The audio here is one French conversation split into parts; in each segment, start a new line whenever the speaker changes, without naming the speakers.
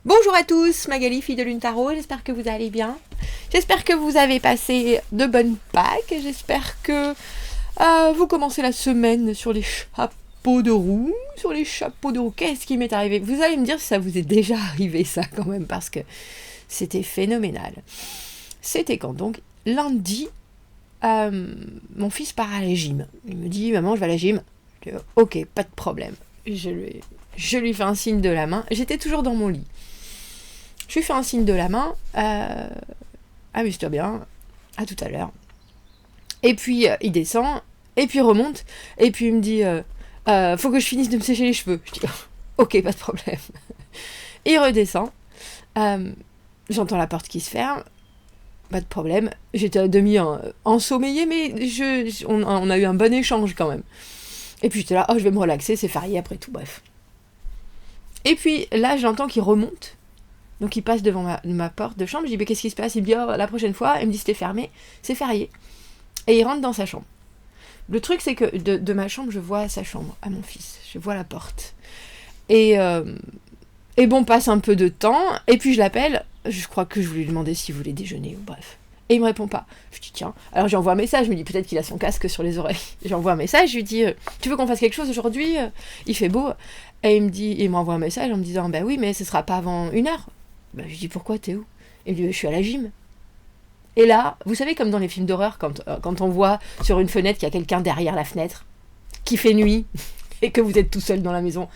Bonjour à tous, Magali, fille de Lune Tarot, j'espère que vous allez bien. J'espère que vous avez passé de bonnes Pâques, j'espère que vous commencez la semaine sur les chapeaux de roue. Qu'est-ce qui m'est arrivé? Vous allez me dire si ça vous est déjà arrivé ça quand même, parce que c'était phénoménal. C'était quand donc? Lundi, mon fils part à la gym. Il me dit, maman, je vais à la gym. Je dis, ok, pas de problème. Je lui fais un signe de la main. J'étais toujours dans mon lit. Je lui fais un signe de la main. Amuse-toi bien. À tout à l'heure. Et puis, il descend. Et puis, il remonte. Et puis, il me dit, faut que je finisse de me sécher les cheveux. Je dis, ok, pas de problème. Il redescend. J'entends la porte qui se ferme. Pas de problème. J'étais à demi ensommeillée, mais on a eu un bon échange quand même. Et puis, j'étais là, je vais me relaxer, c'est férié après tout, bref. Et puis, là, j'entends qu'il remonte. Donc, il passe devant ma porte de chambre. Je dis, mais qu'est-ce qui se passe? Il me dit, la prochaine fois. Il me dit, c'était fermé. C'est férié. Et il rentre dans sa chambre. Le truc, c'est que de ma chambre, je vois sa chambre à mon fils. Je vois la porte. Et bon, passe un peu de temps. Et puis, je l'appelle. Je crois que je voulais lui demander s'il voulait déjeuner ou bref. Et il me répond pas. Je dis, tiens. Alors, j'envoie un message. Je me dis, peut-être qu'il a son casque sur les oreilles. J'envoie un message. Je lui dis, tu veux qu'on fasse quelque chose aujourd'hui? Il fait beau. Et il m'envoie un message en me disant, bah oui, mais ce sera pas avant 1h. Je lui dis, pourquoi, t'es où? Il me dit, je suis à la gym. Et là, vous savez, comme dans les films d'horreur, quand on voit sur une fenêtre qu'il y a quelqu'un derrière la fenêtre, qui fait nuit, et que vous êtes tout seul dans la maison.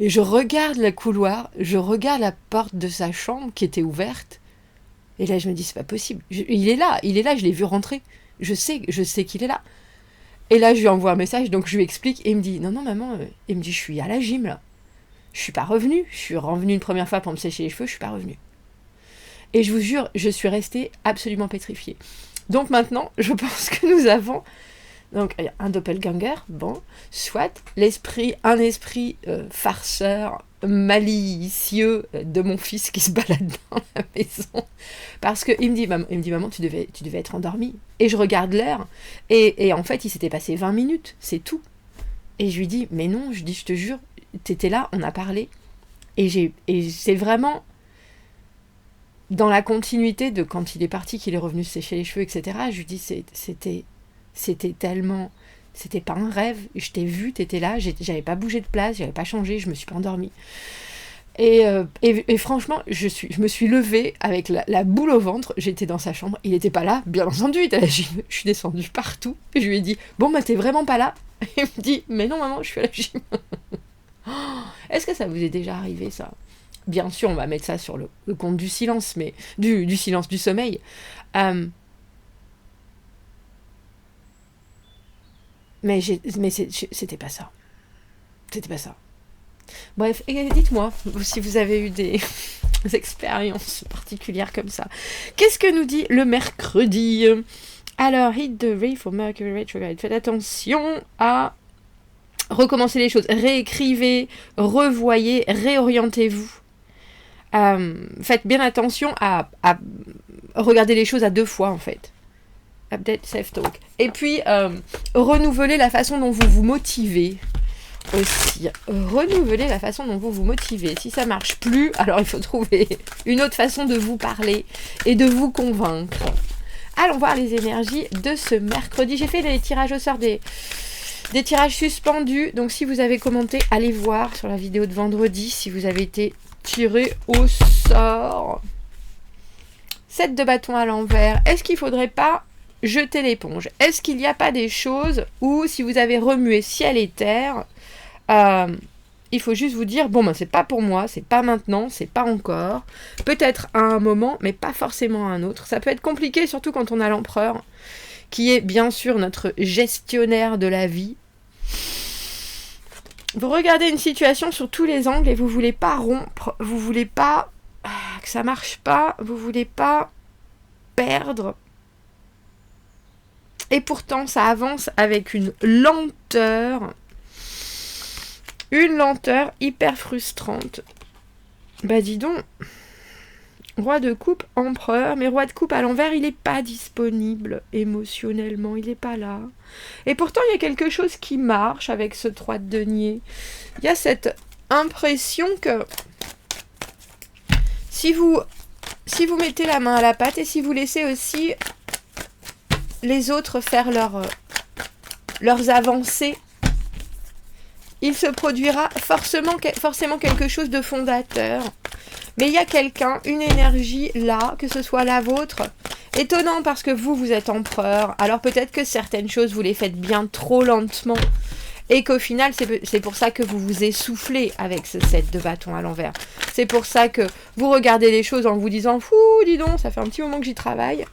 Et je regarde le couloir, je regarde la porte de sa chambre qui était ouverte, et là je me dis, c'est pas possible. Il est là, je l'ai vu rentrer. Je sais qu'il est là. Et là, je lui envoie un message, donc je lui explique, et il me dit, non, maman, il me dit, je suis à la gym, là. Je suis pas revenue. Je suis revenue une première fois pour me sécher les cheveux, je suis pas revenue. Et je vous jure, je suis restée absolument pétrifiée. Donc maintenant, je pense que nous avons donc un doppelganger, bon, soit un esprit farceur, malicieux de mon fils qui se balade dans la maison. Parce qu'il me dit, maman, tu devais être endormie. Et je regarde l'heure, et en fait, il s'était passé 20 minutes, c'est tout. Et je lui dis, mais non, je te jure, t'étais là, on a parlé. Et c'est vraiment dans la continuité de quand il est parti, qu'il est revenu se sécher les cheveux, etc. Je lui dis, c'était tellement... C'était pas un rêve. Je t'ai vu, t'étais là, j'avais pas bougé de place, j'avais pas changé, je me suis pas endormie. Et franchement, je me suis levée avec la boule au ventre. J'étais dans sa chambre, il était pas là, bien entendu, il était là, je suis descendue partout. Je lui ai dit, bon, t'es vraiment pas là? Il me dit, mais non, maman, je suis à la gym. Est-ce que ça vous est déjà arrivé, ça? Bien sûr, on va mettre ça sur le compte du silence, mais du silence, du sommeil. Mais c'était pas ça. C'était pas ça. Bref, et dites-moi si vous avez eu des expériences particulières comme ça. Qu'est-ce que nous dit le mercredi? Alors, hit the ray for Mercury retrograde. Faites attention à recommencer les choses. Réécrivez, revoyez, réorientez-vous. Faites bien attention à regarder les choses à 2 fois, en fait. Update, self-talk. Et puis, renouveler la façon dont vous vous motivez aussi. Renouveler la façon dont vous vous motivez. Si ça marche plus, alors il faut trouver une autre façon de vous parler et de vous convaincre. Allons voir les énergies de ce mercredi. J'ai fait des tirages au sort, des tirages suspendus. Donc, si vous avez commenté, allez voir sur la vidéo de vendredi si vous avez été tiré au sort. 7 de bâton à l'envers. Est-ce qu'il ne faudrait pas jeter l'éponge? Est-ce qu'il n'y a pas des choses où, si vous avez remué ciel et terre, il faut juste vous dire, bon, c'est pas pour moi, c'est pas maintenant, c'est pas encore. Peut-être à un moment, mais pas forcément à un autre. Ça peut être compliqué, surtout quand on a l'empereur, qui est bien sûr notre gestionnaire de la vie. Vous regardez une situation sur tous les angles et vous voulez pas rompre, vous voulez pas que ça marche pas, vous voulez pas perdre. Et pourtant, ça avance avec une lenteur hyper frustrante. Dis donc, roi de coupe, empereur, mais roi de coupe à l'envers, il n'est pas disponible émotionnellement, il n'est pas là. Et pourtant, il y a quelque chose qui marche avec ce 3 de denier. Il y a cette impression que Si vous mettez la main à la pâte et si vous laissez aussi les autres faire leurs avancées, il se produira forcément quelque chose de fondateur. Mais il y a quelqu'un, une énergie là, que ce soit la vôtre. Étonnant parce que vous êtes empereur. Alors peut-être que certaines choses, vous les faites bien trop lentement. Et qu'au final, c'est pour ça que vous vous essoufflez avec ce set de bâtons à l'envers. C'est pour ça que vous regardez les choses en vous disant « Fou, dis donc, ça fait un petit moment que j'y travaille. »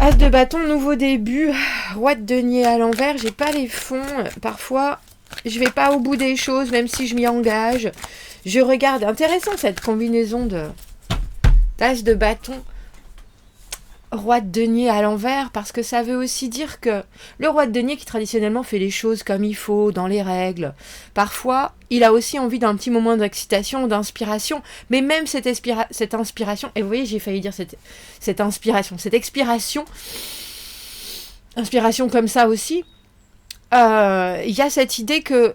As de bâton, nouveau début. Roi de denier à l'envers, j'ai pas les fonds. Parfois, je vais pas au bout des choses, même si je m'y engage. Je regarde. Intéressant cette combinaison d'as de bâton. Roi de denier à l'envers, parce que ça veut aussi dire que le roi de denier qui traditionnellement fait les choses comme il faut, dans les règles, parfois il a aussi envie d'un petit moment d'excitation, d'inspiration, mais même cette inspiration, et vous voyez j'ai failli dire cette expiration comme ça aussi, il y a cette idée que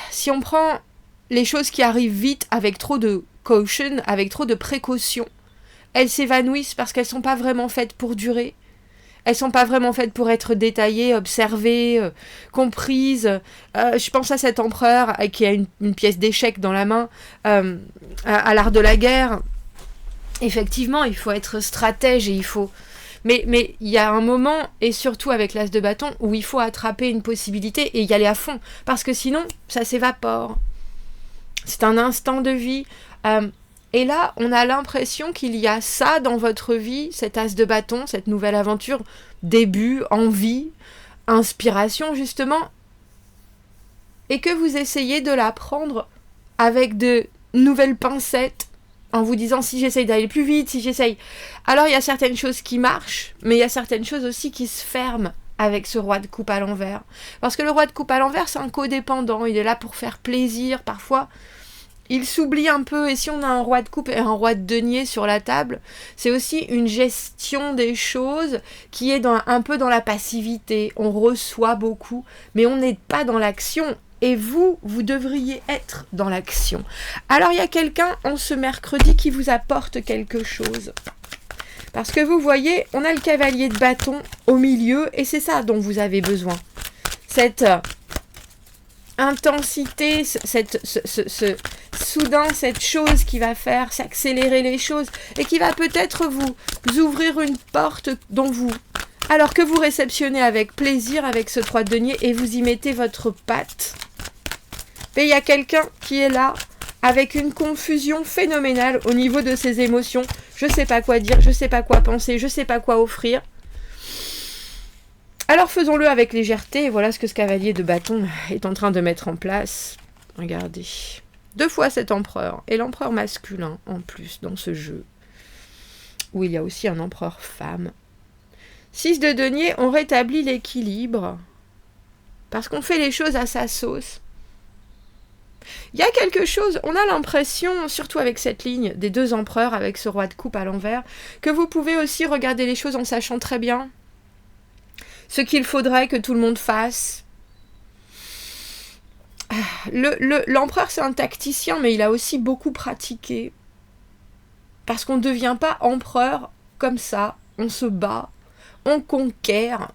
si on prend les choses qui arrivent vite avec trop de caution, avec trop de précaution, elles s'évanouissent parce qu'elles ne sont pas vraiment faites pour durer. Elles ne sont pas vraiment faites pour être détaillées, observées, comprises. Je pense à cet empereur qui a une pièce d'échec dans la main, à l'art de la guerre. Effectivement, il faut être stratège et il faut... Mais il y a un moment, et surtout avec l'as de bâton, où il faut attraper une possibilité et y aller à fond. Parce que sinon, ça s'évapore. C'est un instant de vie. Et là, on a l'impression qu'il y a ça dans votre vie, cet as de bâton, cette nouvelle aventure, début, envie, inspiration justement, et que vous essayez de la prendre avec de nouvelles pincettes, en vous disant si j'essaye d'aller plus vite, si j'essaye... Alors il y a certaines choses qui marchent, mais il y a certaines choses aussi qui se ferment avec ce roi de coupe à l'envers. Parce que le roi de coupe à l'envers, c'est un codépendant, il est là pour faire plaisir, parfois... Il s'oublie un peu, et si on a un roi de coupe et un roi de denier sur la table, c'est aussi une gestion des choses qui est un peu dans la passivité. On reçoit beaucoup, mais on n'est pas dans l'action. Et vous devriez être dans l'action. Alors il y a quelqu'un en ce mercredi qui vous apporte quelque chose. Parce que vous voyez, on a le cavalier de bâton au milieu, et c'est ça dont vous avez besoin. Cette... intensité, soudain cette chose qui va faire s'accélérer les choses et qui va peut-être vous ouvrir une porte dont vous, alors que vous réceptionnez avec plaisir avec ce 3 de denier et vous y mettez votre patte. Et il y a quelqu'un qui est là avec une confusion phénoménale au niveau de ses émotions. Je sais pas quoi dire, je sais pas quoi penser, je sais pas quoi offrir. Alors faisons-le avec légèreté, et voilà ce que ce cavalier de bâton est en train de mettre en place. Regardez. 2 fois cet empereur, et l'empereur masculin en plus dans ce jeu, où il y a aussi un empereur femme. 6 de denier, on rétablit l'équilibre, parce qu'on fait les choses à sa sauce. Il y a quelque chose, on a l'impression, surtout avec cette ligne des 2 empereurs, avec ce roi de coupe à l'envers, que vous pouvez aussi regarder les choses en sachant très bien ce qu'il faudrait que tout le monde fasse. L'empereur, c'est un tacticien, mais il a aussi beaucoup pratiqué. Parce qu'on ne devient pas empereur comme ça. On se bat, on conquiert,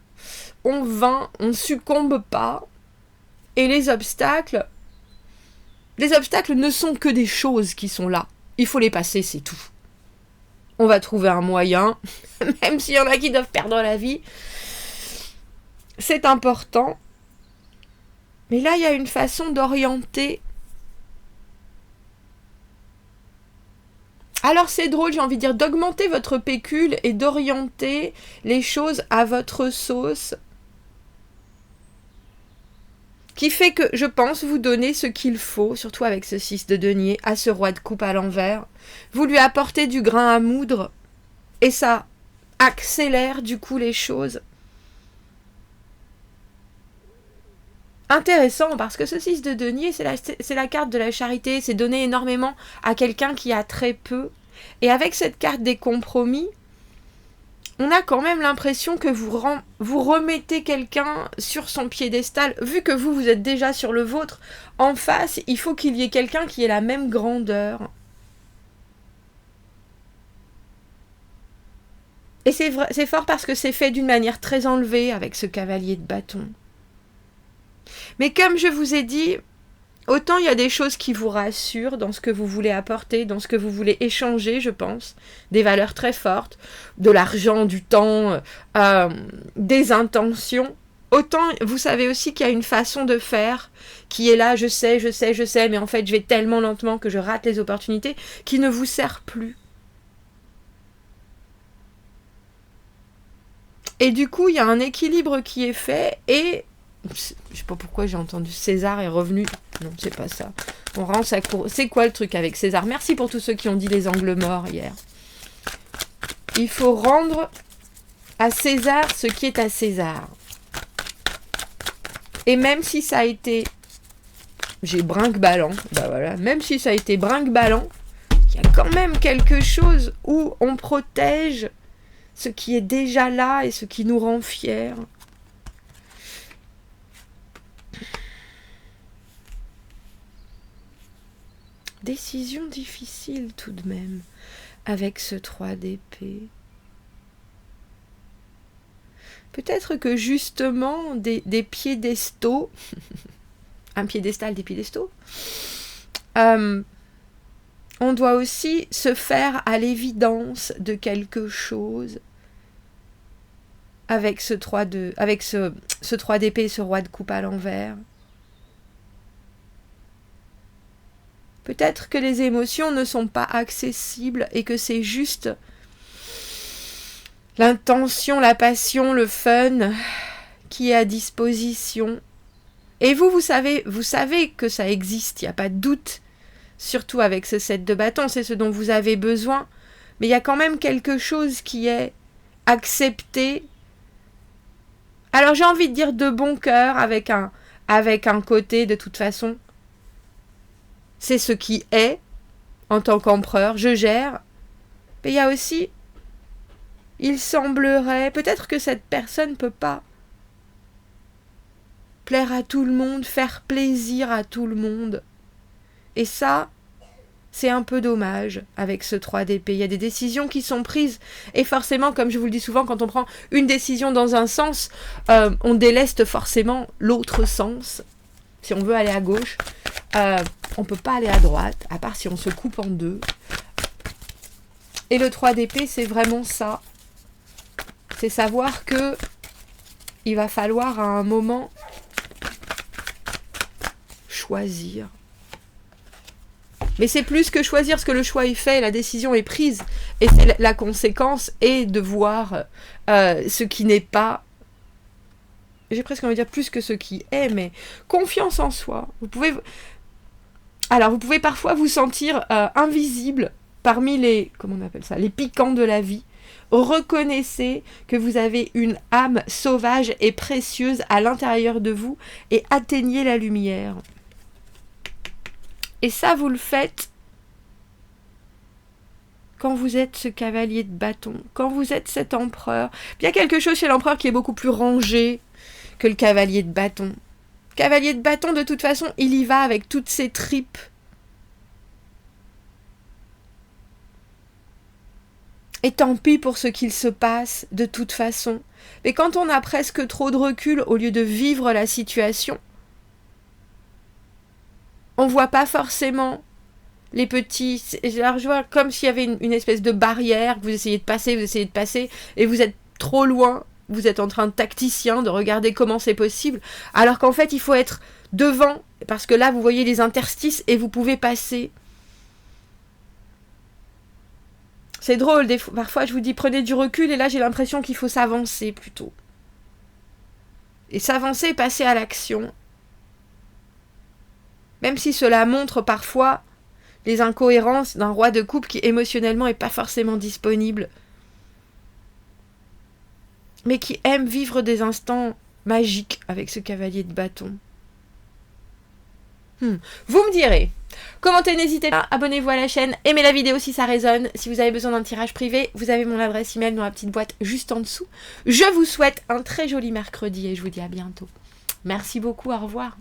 on vainc, on ne succombe pas. Et les obstacles ne sont que des choses qui sont là. Il faut les passer, c'est tout. On va trouver un moyen, même s'il y en a qui doivent perdre la vie. C'est important. Mais là, il y a une façon d'orienter. Alors c'est drôle, j'ai envie de dire, d'augmenter votre pécule et d'orienter les choses à votre sauce. Qui fait que, je pense, vous donner ce qu'il faut, surtout avec ce 6 de denier, à ce roi de coupe à l'envers. Vous lui apportez du grain à moudre et ça accélère du coup les choses. Intéressant, parce que ce 6 de denier, c'est la carte de la charité, c'est donner énormément à quelqu'un qui a très peu. Et avec cette carte des compromis, on a quand même l'impression que vous remettez quelqu'un sur son piédestal. Vu que vous êtes déjà sur le vôtre, en face, il faut qu'il y ait quelqu'un qui ait la même grandeur. Et c'est fort parce que c'est fait d'une manière très enlevée avec ce cavalier de bâton. Mais comme je vous ai dit, autant il y a des choses qui vous rassurent dans ce que vous voulez apporter, dans ce que vous voulez échanger, je pense, des valeurs très fortes, de l'argent, du temps, des intentions. Autant vous savez aussi qu'il y a une façon de faire qui est là, je sais, mais en fait je vais tellement lentement que je rate les opportunités, qui ne vous sert plus. Et du coup, il y a un équilibre qui est fait et... Je sais pas pourquoi j'ai entendu César est revenu. Non, c'est pas ça. On rend sa cour... C'est quoi le truc avec César? Merci pour tous ceux qui ont dit les angles morts hier. Il faut rendre à César ce qui est à César. Et même si ça a été... J'ai brinque-ballant. Bah voilà. Même si ça a été brinque-ballant, il y a quand même quelque chose où on protège ce qui est déjà là et ce qui nous rend fiers. Décision difficile tout de même, avec ce 3 d'épée. Peut-être que justement, des piédestaux, un piédestal, des piédestaux, on doit aussi se faire à l'évidence de quelque chose avec ce 3 d'épée, ce roi de coupe à l'envers. Peut-être que les émotions ne sont pas accessibles et que c'est juste l'intention, la passion, le fun qui est à disposition. Et vous savez que ça existe, il n'y a pas de doute, surtout avec ce 7 de bâton, c'est ce dont vous avez besoin. Mais il y a quand même quelque chose qui est accepté. Alors j'ai envie de dire de bon cœur, avec un côté de toute façon. C'est ce qui est, en tant qu'empereur, je gère. Mais il y a aussi, il semblerait, peut-être que cette personne ne peut pas plaire à tout le monde, faire plaisir à tout le monde. Et ça, c'est un peu dommage avec ce 3 d'épée. Il y a des décisions qui sont prises. Et forcément, comme je vous le dis souvent, quand on prend une décision dans un sens, on déleste forcément l'autre sens. Si on veut aller à gauche, on ne peut pas aller à droite, à part si on se coupe en deux. Et le 3 d'épée, c'est vraiment ça. C'est savoir que il va falloir à un moment choisir. Mais c'est plus que choisir, parce que le choix est fait, la décision est prise. Et c'est la conséquence est de voir ce qui n'est pas... J'ai presque envie de dire plus que ce qui est, mais confiance en soi. Vous pouvez parfois vous sentir invisible parmi les, comment on appelle ça, les piquants de la vie. Reconnaissez que vous avez une âme sauvage et précieuse à l'intérieur de vous et atteignez la lumière. Et ça, vous le faites quand vous êtes ce cavalier de bâton, quand vous êtes cet empereur. Il y a quelque chose chez l'empereur qui est beaucoup plus rangé que le cavalier de bâton. Cavalier de bâton, de toute façon, il y va avec toutes ses tripes. Et tant pis pour ce qu'il se passe, de toute façon. Mais quand on a presque trop de recul, au lieu de vivre la situation, on voit pas forcément les petits... Alors je vois comme s'il y avait une espèce de barrière, que vous essayez de passer, et vous êtes trop loin. Vous êtes en train de tacticien, de regarder comment c'est possible, alors qu'en fait, il faut être devant, parce que là, vous voyez les interstices et vous pouvez passer. C'est drôle, parfois je vous dis prenez du recul, et là j'ai l'impression qu'il faut s'avancer plutôt. Et s'avancer et passer à l'action. Même si cela montre parfois les incohérences d'un roi de coupe qui émotionnellement n'est pas forcément disponible, mais qui aime vivre des instants magiques avec ce cavalier de bâton. Vous me direz, Commentez, n'hésitez pas, abonnez-vous à la chaîne, aimez la vidéo si ça résonne. Si vous avez besoin d'un tirage privé, vous avez mon adresse email dans la petite boîte juste en dessous. Je vous souhaite un très joli mercredi et je vous dis à bientôt. Merci beaucoup, au revoir.